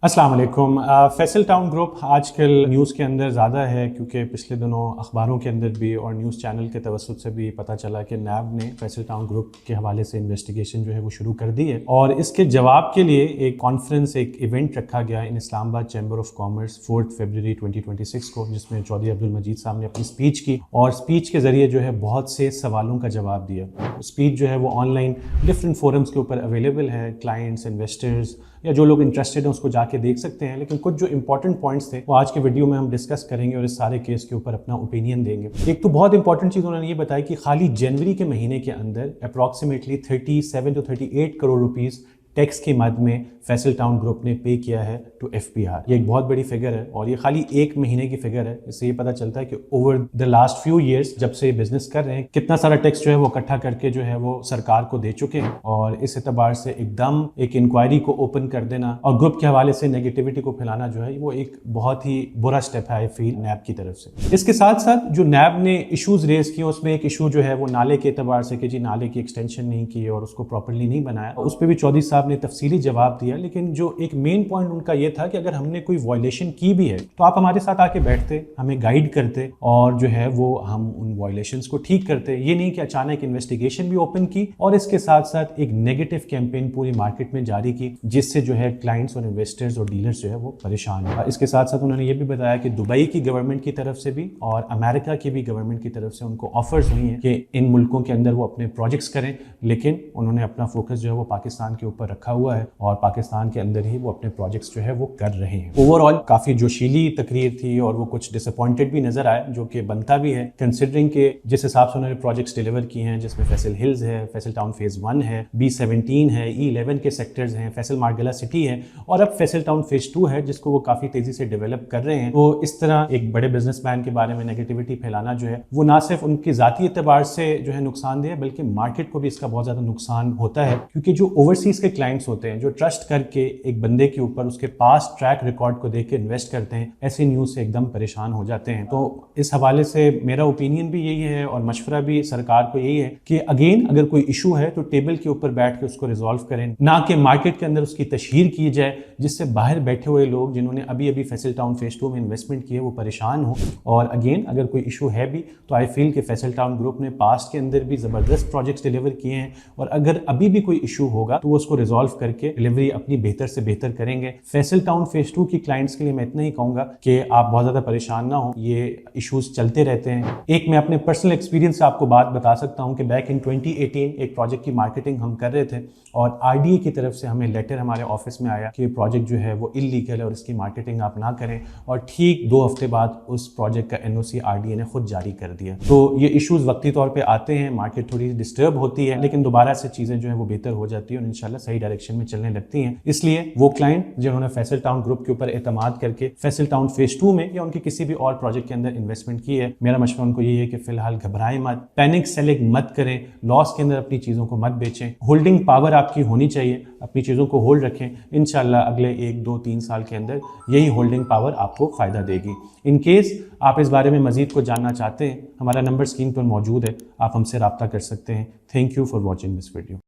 अस्सलाम वालेकुम। Faisal town group आजकल न्यूज़ के अंदर ज़्यादा है क्योंकि पिछले दिनों अखबारों के अंदर भी और न्यूज़ चैनल के तवस्सुत से भी पता चला कि नैब ने फैसल टाउन ग्रुप के हवाले से इन्वेस्टिगेशन जो है वो शुरू कर दी है और इसके जवाब के लिए एक कॉन्फ्रेंस, एक इवेंट रखा गया इन इस्लामाबाद चैम्बर ऑफ कॉमर्स 4 फरवरी 2026 को, जिसमें चौधरी अब्दुल मजीद साहब ने अपनी स्पीच की और स्पीच के ज़रिए जो है बहुत से सवालों का जवाब दिया। स्पीच जो है वो ऑनलाइन डिफरेंट फोरम्स के ऊपर अवेलेबल है, क्लाइंट्स, इन्वेस्टर्स या जो लोग इंटरेस्टेड हैं उसको जाके देख सकते हैं। लेकिन कुछ जो इंपॉर्टेंट पॉइंट्स थे वो आज के वीडियो में हम डिस्कस करेंगे और इस सारे केस के ऊपर अपना ओपिनियन देंगे। एक तो बहुत इंपॉर्टेंट चीज़ उन्होंने ये बताई कि खाली जनवरी के महीने के अंदर approximately 37 to 38 crore rupees tax की मद में फैसल टाउन ग्रुप ने पे किया है टू FPR। ये एक बहुत बड़ी फिगर है और ये खाली एक महीने की फिगर है। इससे ये पता चलता है कि over the last few years जब से ये बिजनेस कर रहे हैं कितना सारा टैक्स जो है वो इकट्ठा करके जो है वो सरकार को दे चुके हैं। और इस एतबार से एकदम एक इंक्वायरी को ओपन कर देना और ग्रुप के हवाले से नेगेटिविटी को फैलाना जो है वो एक बहुत ही बुरा स्टेप है आई फील नैब की तरफ से। इसके साथ साथ जो नैब ने इशूज रेज किए उसमें एक इशू जो है वो नाले के एतबार से कि जी नाले की एक्सटेंशन नहीं की और उसको प्रॉपरली नहीं बनाया, उस पर भी चौधरी साहब ने तफसीली जवाब दिया। लेकिन जो एक मेन पॉइंट उनका ये था कि अगर हमने कोई वायलेशन की भी है तो आप हमारे साथ आके बैठते, हमें गाइड करते और जो है वो हम उन वायलेशंस को ठीक करते। ये नहीं कि अचानक इन्वेस्टिगेशन भी ओपन की और इसके साथ साथ एक नेगेटिव कैंपेन पूरी मार्केट में जारी की जिससे जो है क्लाइंट्स और इन्वेस्टर्स और डीलर्स जो है वो परेशान हुआ। इसके साथ साथ उन्होंने ये भी बताया कि दुबई की गवर्नमेंट की तरफ से भी और अमेरिका की भी गवर्नमेंट की तरफ से उनको ऑफर्स हुई हैं कि इन मुल्कों के अंदर वो अपने प्रोजेक्ट्स करें, लेकिन उन्होंने अपना फोकस जो है वो पाकिस्तान के ऊपर रखा हुआ है और पाकिस्तान के अंदर ही वो अपने प्रोजेक्ट्स जो है वो कर रहे हैं। ओवरऑल काफी जोशीली तकरीर थी और वो कुछ डिसअपॉइंटेड भी नजर आए, जो कि बनता भी है कंसिडरिंग के जिस हिसाब से उन्होंने प्रोजेक्ट्स डिलीवर किए हैं, जिसमें फैसल हिल्स है, फैसल टाउन फेज 1 है, B17 है, E11 के सेक्टर्स हैं, फैसल मार्गला सिटी है और अब फैसल टाउन फेज 2 है जिसको वो काफी तेजी से डेवलप कर रहे हैं। तो इस तरह एक बड़े बिजनेसमैन के बारे में नेगेटिविटी फैलाना जो है वो ना सिर्फ उनकी जाती एतबार से जो है नुकसानदेह है बल्कि मार्केट को भी इसका बहुत ज्यादा नुकसान होता है, क्योंकि जो ओवरसीज के क्लाइंट्स होते हैं जो ट्रस्ट करके एक बंदे के ऊपर उसके पास ट्रैक रिकॉर्ड को देख के इन्वेस्ट करते हैं, ऐसी न्यूज़ से एकदम परेशान हो जाते हैं। तो इस हवाले से मेरा ओपिनियन भी यही है और मशवरा भी सरकार को यही है कि अगेन अगर कोई इशू है तो टेबल के ऊपर बैठ के उसको रिजॉल्व करें, ना कि मार्केट के अंदर उसकी तशहीर की जाए जिससे बाहर बैठे हुए लोग जिन्होंने अभी अभी फैसल टाउन फेज 2 में इन्वेस्टमेंट किए वो परेशान हो। और अगेन अगर कोई इशू है भी तो आई फील कि फैसल टाउन ग्रुप ने पास्ट के अंदर भी ज़बरदस्त प्रोजेक्ट्स डिलीवर किए हैं और अगर अभी भी कोई इशू होगा तो वो उसको रिजॉल्व करके डिलीवरी अपनी बेहतर से बेहतर करेंगे। फैसल टाउन फेज 2 की क्लाइंट्स के लिए मैं इतना ही कहूंगा कि आप बहुत ज़्यादा परेशान ना हो, ये इश्यूज चलते रहते हैं। एक मैं अपने पर्सनल एक्सपीरियंस से आपको बात बता सकता हूं कि बैक इन 2018 एक प्रोजेक्ट की मार्केटिंग हम कर रहे थे और RDA की तरफ से हमें लेटर हमारे ऑफिस में आया कि प्रोजेक्ट जो है वो इलीगल है और इसकी मार्केटिंग आप ना करें, और ठीक 2 हफ्ते बाद उस प्रोजेक्ट का NOC RDA ने खुद जारी कर दिया। तो ये इश्यूज वक्ती तौर पर आते हैं, मार्केट थोड़ी डिस्टर्ब होती है, लेकिन दोबारा से चीज़ें जो है वो बेहतर हो जाती है और इंशाल्लाह सही डायरेक्शन में चलने लगती हैं। इसलिए वो क्लाइंट जिन्होंने फैसल टाउन ग्रुप के ऊपर एतमाद करके फैसल टाउन फेज 2 में या उनके किसी भी और प्रोजेक्ट के अंदर इन्वेस्टमेंट की है, मेरा मशवरा उनको ये है कि फिलहाल घबराएं मत, पैनिक सेलिंग मत करें, लॉस के अंदर अपनी चीज़ों को मत बेचें। होल्डिंग पावर आपकी होनी चाहिए, अपनी चीज़ों को होल्ड रखें। इंशाल्लाह अगले 1, 2, 3 साल के अंदर यही होल्डिंग पावर आपको फ़ायदा देगी। इन केस आप इस बारे में मज़ीद को जानना चाहते हैं, हमारा नंबर स्क्रीन पर मौजूद है, आप हमसे रब्ता कर सकते हैं। Thank you for watching this video.